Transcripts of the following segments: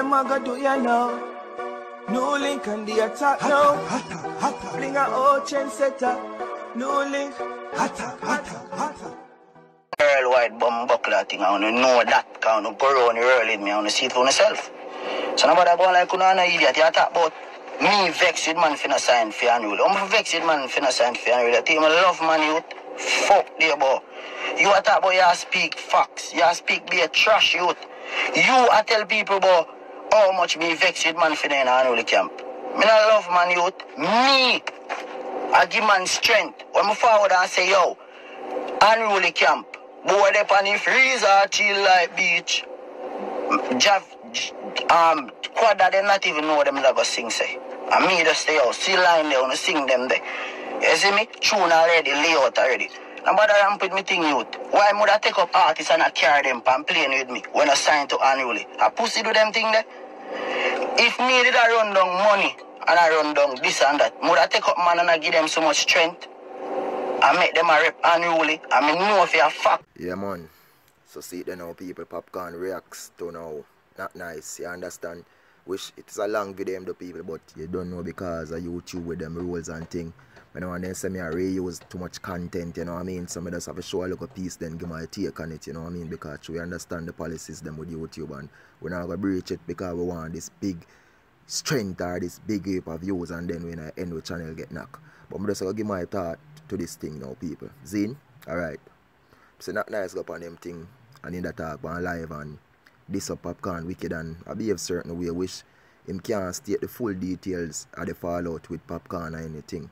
them I go do ya now. NEWLINK and the attack now. Bring a old chain setter. NEWLINK. Worldwide bomb buckler thing, I wanna know that, cause I wanna go around the world with me, I wanna see it for myself. So nobody go like you know an idiot, you talk about me vexed man finna sign for annual. I'm vexed man finna sign for annual. I think I love man youth. Fuck there, boy. You a talk about you speak facts, you speak be a trash youth. You a tell people about how much me vexed man finna in annual camp. Me not love man youth. Me, I give man strength. When I forward and say yo, unruly camp. Boy, they on the freezer, chill like beach. Quad that they not even know them that go sing say. And me just stay out, still line there, wanna sing them there. You see me? Tune already, layout already. Now bother ramp with me thing youth. Why would I take up artists and I carry them and playing with me when I sign to unruly? I pussy do them thing there. If me did I run down money and I run down this and that, would I take up man and I give them so much strength? I make them a rep unruly. I mean, know if you're fuck. Yeah, man. So see it now, people. Popcaan reacts to now. Not nice, you understand? Wish it's a long video, the people, but you don't know because of YouTube with them rules and thing. You know, and then say me I reuse too much content, you know what I mean? So I just have to show a little piece, then give my take on it, you know what I mean? Because we understand the policies them with YouTube and we're not going to breach it because we want this big strength or this big heap of views and then when I end with channel get knocked. But I'm just going to give my thought to this thing now, people. Zine? Alright. So not nice go up on them thing and in the talk on live and this up Popcaan wicked and I behave certain way wish him can't state the full details of the fallout with Popcaan or anything.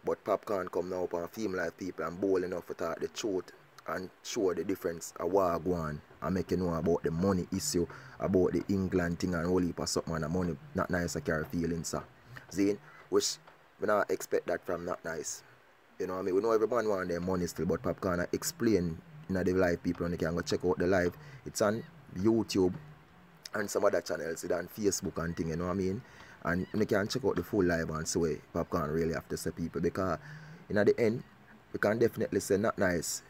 But Popcaan come now up on film like people and bold enough to talk the truth and show the difference of what go on and make you know about the money issue, about the England thing and whole heap of something and the money not nice I carry feelings so. Zine, which we not expect that from Not Nice. You know what I mean? We know everyone want their money still, but Popcaan explain in the live people and they can go check out the live. It's on YouTube and some other channels, it's on Facebook and thing, you know what I mean? And you can check out the full live and see where Popcaan really have to say people because in the end, we can definitely say Not Nice.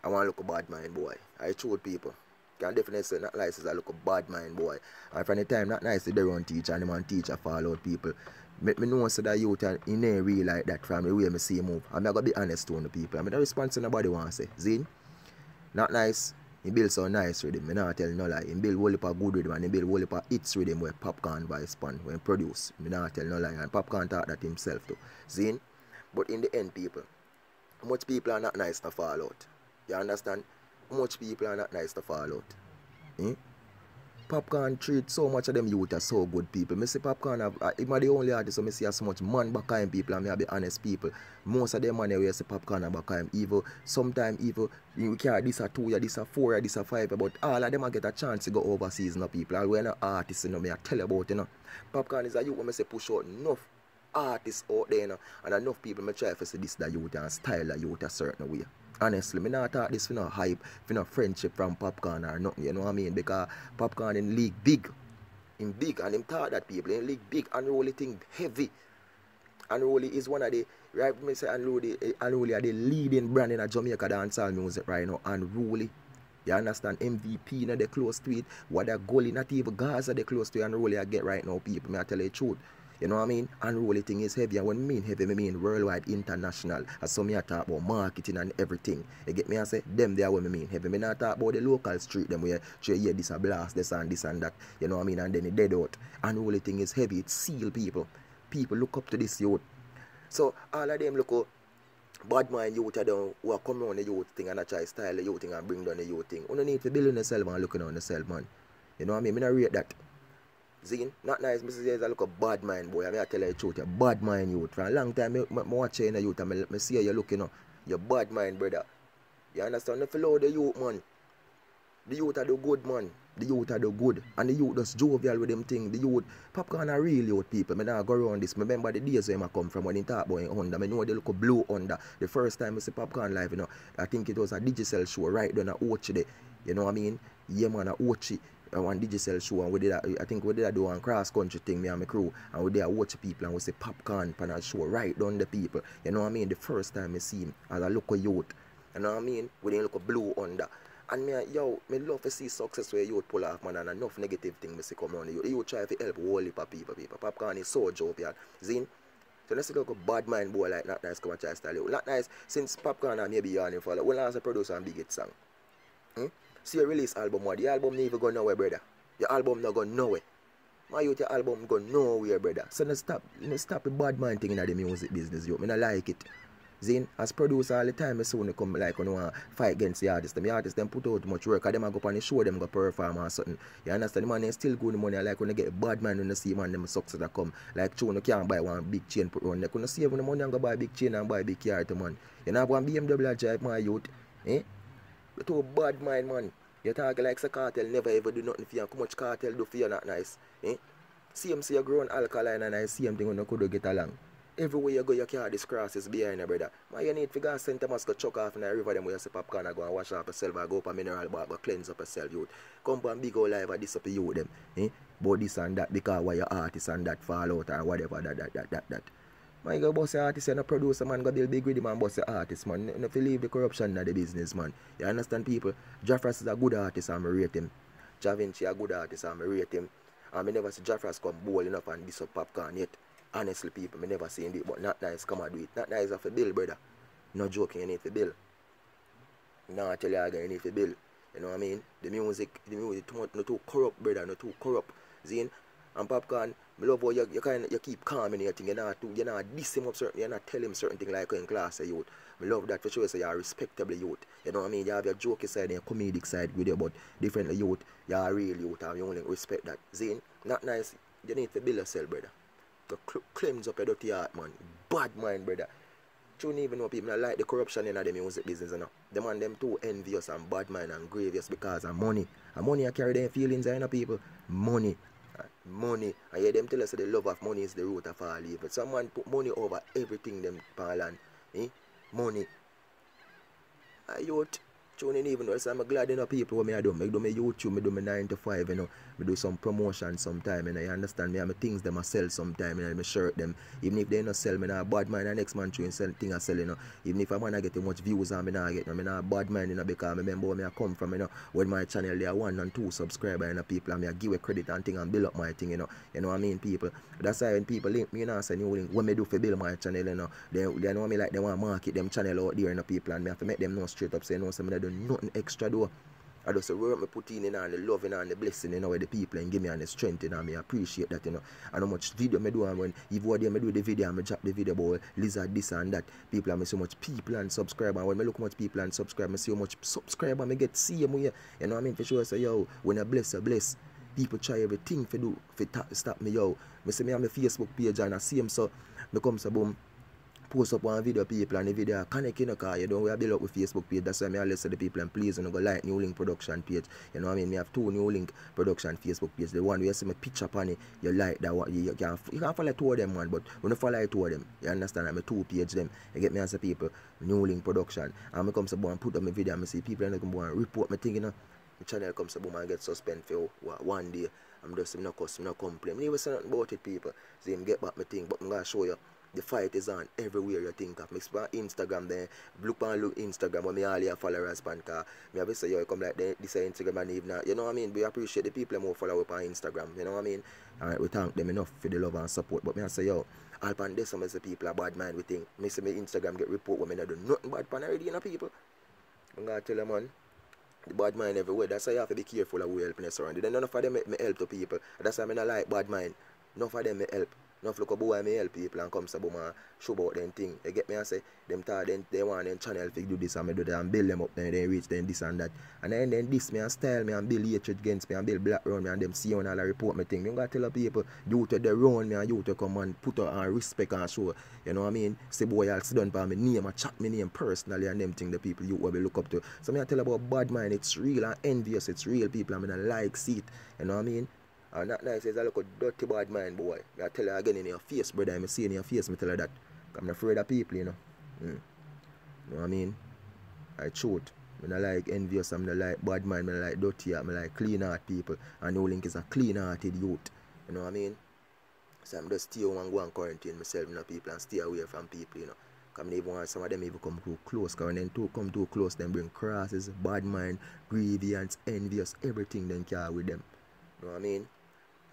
I want to look a bad mind boy. I told people. You can definitely say Not Nice is a look a bad mind boy. And from the time Not Nice is their own teacher and the man teacher follow out people. Me know so that youth and he ain't real like that from the way I see him move. I'm going to be honest to the people. I'm not response to nobody want to say. Zine, Not Nice. He build so nice with him. I not tell no lie. He build whole heap of good with him and he build whole heap of hits with him where Popcaan voice pan when produce. I not tell no lie. And Popcaan thought that himself too. Zine? But in the end people, how much people are not nice to fall out? You understand? How much people are not nice to fall out? Eh? Popcaan treat so much of them youth as so good people. I say Popcaan have, him are the only artist so I see so much man behind people and I be honest people. Most of them money we say Popcaan are behind evil. Sometimes evil, you can't this a 2 year, this a 4 year, this a 5 year, but all of them get a chance to go overseas no people. And we're not artists, you know, me I tell you about you know. Popcaan is a youth when I say push out enough artists out there you know, and enough people me try to see this the youth and style the youth a certain way. Honestly, me not talk this for no hype, for no friendship from Popcaan or nothing, you know what I mean? Because Popcaan in league big. In big, and him thought that people in league big, Unruly thing heavy. Unruly is one of the, right, me say Unruly are the leading brand in a Jamaica dancehall music right now, Unruly. You understand? MVP, you know, they close to it. What a goalie, not even Gaza, they close to it, Unruly I get right now, people, me I tell you the truth. You know what I mean? Unruly thing is heavy. And when I mean heavy, I mean worldwide, international. As some me I talk about marketing and everything. You get me? I say, them there when I mean heavy. I not talk about the local street, them where you hear this a blast, this and that. You know what I mean? And then it dead out. Unruly thing is heavy. It seal people. People look up to this youth. So all of them look up. Bad mind youth are down who are coming on the youth thing and I try style the youth thing and bring down the youth thing. You don't need to build on yourself and looking on yourself, man. You know what I mean? I don't rate that. Zine, Not Nice, Mrs. Yes, I look a bad mind boy. I mean, I tell you the truth, you're bad mind youth. For a long time, I watch you in the youth and I see you looking, you know, you're bad mind, brother. You understand? If you follow the youth, man, the youth are the good, man. The youth are the good. And the youth just jovial with them thing. The youth, Popcaan are real youth people. I don't go around this. I remember the days where I come from when they talk about Honda. I know they look a blue Honda. The first time I see Popcaan live, you know, I think it was a digital show right down at Ochi. You know what I mean? Yeah, man, at Ochi. One digital show and we did I think we did a do one cross country thing, me and my crew, and we did watch people and we say Popcaan pan a show right down the people. You know what I mean? The first time I see him as a local youth, you know what I mean? We didn't look a blue under. And me love to see success where you pull off, man, and enough negative thing me see come on. You try to help whole heap of people. Popcaan is so jovial. Zin? So let's look a bad mind boy like Notnice come and try to style you. Notnice, since Popcaan and maybe yarning for like, when last producer and big hit song. See you release album, what? The album never go nowhere, brother. Your album not go nowhere. My youth, your album go nowhere, brother. So no stop the bad mind thing in the music business, yo. Me not like it. Zin, as producer all the time, I soon come like when you fight against the artists. The artists them put out much work, and them go up on the show, them go perform or something. You understand? The man they still good money. Like when they get bad man when they see man them success that come. Like you can't buy one big chain put on. They couldn't save the money and go buy big chain and buy big car to man. You know one BMW drive my youth, eh? You too bad mind, man. You talk like a cartel never ever do nothing for you. How much cartel do for you not nice, eh? Same say you grown alkaline and I same thing when you could get along. Everywhere you go, you carry this crosses behind you, brother. Man, you need to go St. Thomas go chuck off in the river them where you see Popcaan and go and wash off yourself or go up a mineral bar, go cleanse up yourself, youth. Come on big old life and this up you them. Eh? But this and that because why your artist and that fall out or whatever that. Man, you go boss your artist and a producer, man, go build big with him and boss your artist, man. You have to leave the corruption in the business, man. You understand, people? Jaffras is a good artist and I rate him. Javinci a good artist and I rate him. And I never see Jaffras come bold enough and this up Popcaan yet. Honestly, people, I never seen it, but Notnice come and do it. Notnice have a bill, brother. No joking, you need to bill. No, I tell you again, you need to bill. You know what I mean? The music not too corrupt, brother, not too corrupt. Zine? And Popcaan, I love how you keep calm in your thing. You're not diss him up certain, you're not tell him certain thing like in class, youth. I love that for sure, so you're a respectable youth. You know what I mean? You have your jokey side and your comedic side with you, but different youth, you're a real youth, and you only respect that. Zine? Notnice, you need to bill yourself, brother. To cleanse up your dirty heart, man. Bad mind, brother. You don't even know people that like the corruption in the music business, you know. The man them too envious and bad mind and grievous because of money. And money I carry their feelings, you know, people. Money. Money. I hear them tell us that the love of money is the root of all evil. Someone put money over everything them parlant. Eh? Money. Youth. Tuning even though I'm glad enough people what I do. I do my YouTube, I do my 9 to 5, you know. I do some promotion sometime, you know. You understand me? I things them I sell sometime, you know. I shirt them. Even if they don't sell me, a bad mind the next man too sell thing I sell, you know. Even if I want to get too much views and I not get no, I not bad mind, you know, because I remember where I come from, you know. When my channel there are 1 and 2 subscribers, you know, people and I give a credit and thing and build up my thing, you know. You know what I mean, people? That's why when people link me, you know, say NEWLINK, what me do for build my channel, you know. They know me like they want to market them channel out there, you know, people, and me have to make them know straight up, say, no, so I do nothing extra do. I just say work me put in and the loving and the blessing, you know, with the people and give me and the strength, you know, I appreciate that, you know. And how much video me do and when if what day me do the video and me drop the video about lizard this and that, people and me so much people and subscribe, and when me look how much people and subscribe, me see how much subscriber me get see them here. You know what I mean? For sure say yo, when I bless, people try everything for do for stop me yo. Me see me on my Facebook page and I see him so me come so boom. Post up one video people and the video connect you know cause you don't we have build up with Facebook page. That's why I always say the people and please you know go like NEWLINK production page. You know what I mean? Me have 2 NEWLINK production Facebook page. The one where you see my picture upon it, you like that one you can follow 2 of them man, but when you follow 2 of them, you understand I'm a 2 page them. You get me as a people, NEWLINK production. And I come to and put up my video and I see people and they come and report my thing, you know. The channel comes to boom and get suspended for 1 day. I'm just no cuss, no complain. I never say nothing about it people. See him get back my thing, but I'm gonna show you. The fight is on everywhere you think of. Mix on Instagram there. Look Instagram when me all your followers pan car. Me have to say you come like this Instagram and even you know what I mean? We appreciate the people who follow up on Instagram. You know what I mean? Alright, we thank them enough for the love and support. But me I say yo, all pan this some of the people are bad mind we think. Me say me Instagram get report when me not do nothing bad pan already, you know people. I'm gonna tell you man. The bad mind everywhere. That's why you have to be careful of who helping us around. Then none of them me help to people. That's why I not like bad mind. None of them me help. Enough look boy me help people and come to boom and show about them thing. You get me and say them thought they want them channel to do this and me do that and build them up then they reach them this and that. And then this me and style me and build hatred against me and build black around me and them see on all the report me thing. You gotta tell people you to the round me and you to come and put out and respect and show. You know what I mean? Say boy I'll sit down for me name and chat me name personally and them thing the people you will look up to. So me I tell about bad mind, it's real and envious, it's real people and I like see it. You know what I mean? And Notnice is a look a dirty bad mind boy. I tell you again in your face, brother. I see in your face, I tell you that. I'm not afraid of people, you know. You know what I mean? I truth. I don't like envious, I don't like bad mind, I like dirty, I like clean heart people. And NEWLINK is a clean hearted youth. You know what I mean? So I'm just stay home and go and quarantine myself, you know, people and stay away from people, you know. Come even want some of them even come too close. Because when them come too close, them bring crosses, bad mind, grievance, envious, everything then carry with them. You know what I mean?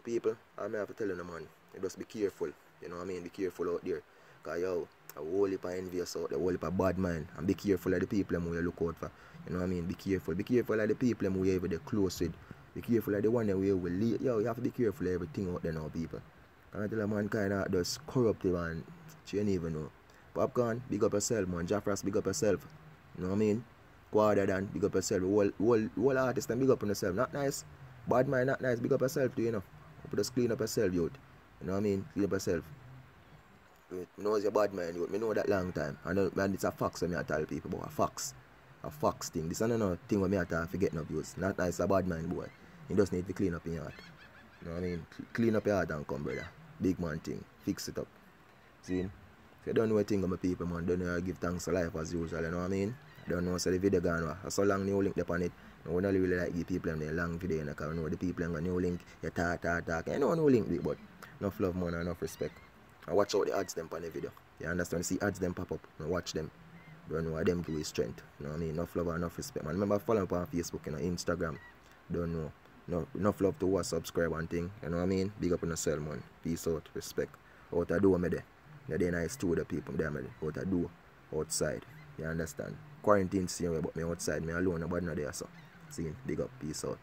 People, I may have to tell them, man, you just be careful. You know what I mean? Be careful out there. Because yo, a whole heap of envious out there, a whole heap of bad mind. And be careful of the people who you look out for. You know what I mean? Be careful. Be careful of the people who you even close with. Be careful of the one that we will lead. Yo, you have to be careful of everything out there now, people. And I tell a man kind of just corruptive and you don't even know. Popcaan, big up yourself, man. Jaffras, big up yourself. You know what I mean? Quarter than, big up yourself. Whole artist and big up on yourself. Not nice. Bad mind, not nice. Big up yourself too, you know. Just clean up yourself, youth. You know what I mean? Clean up yourself. Me know it's your bad mind, youth. Me know that long time. And it's a fax when I tell people about a fax. A fax thing. This is another thing when I tell forgetting of youth. Not nice, a bad mind, boy. You just need to clean up your heart. You know what I mean? Clean up your heart and come, brother. Big man thing. Fix it up. See? If you don't know a thing of my people, man, don't know how to give thanks to life as usual, you know what I mean? Don't know so the video gone. So long NEWLINK upon it. I don't really like give people them a long video, because I know the people them got NEWLINK, you talk. I know NEWLINK, but enough love, man, and enough respect. I watch out the ads them on the video. You understand? See ads them pop up. I watch them. Don't know what them give you strength. You know what I mean? Enough love and enough respect, man. Remember follow me on Facebook and Instagram. Don't know. No, enough love to watch, subscribe and thing. You know what I mean? Big up on yourself, man. Peace out, respect. What I do, me there. They're nice to the people there, me. What I do outside. You understand? Quarantine, see me, but me outside, me alone, nobody not there, so. See, big up, peace out.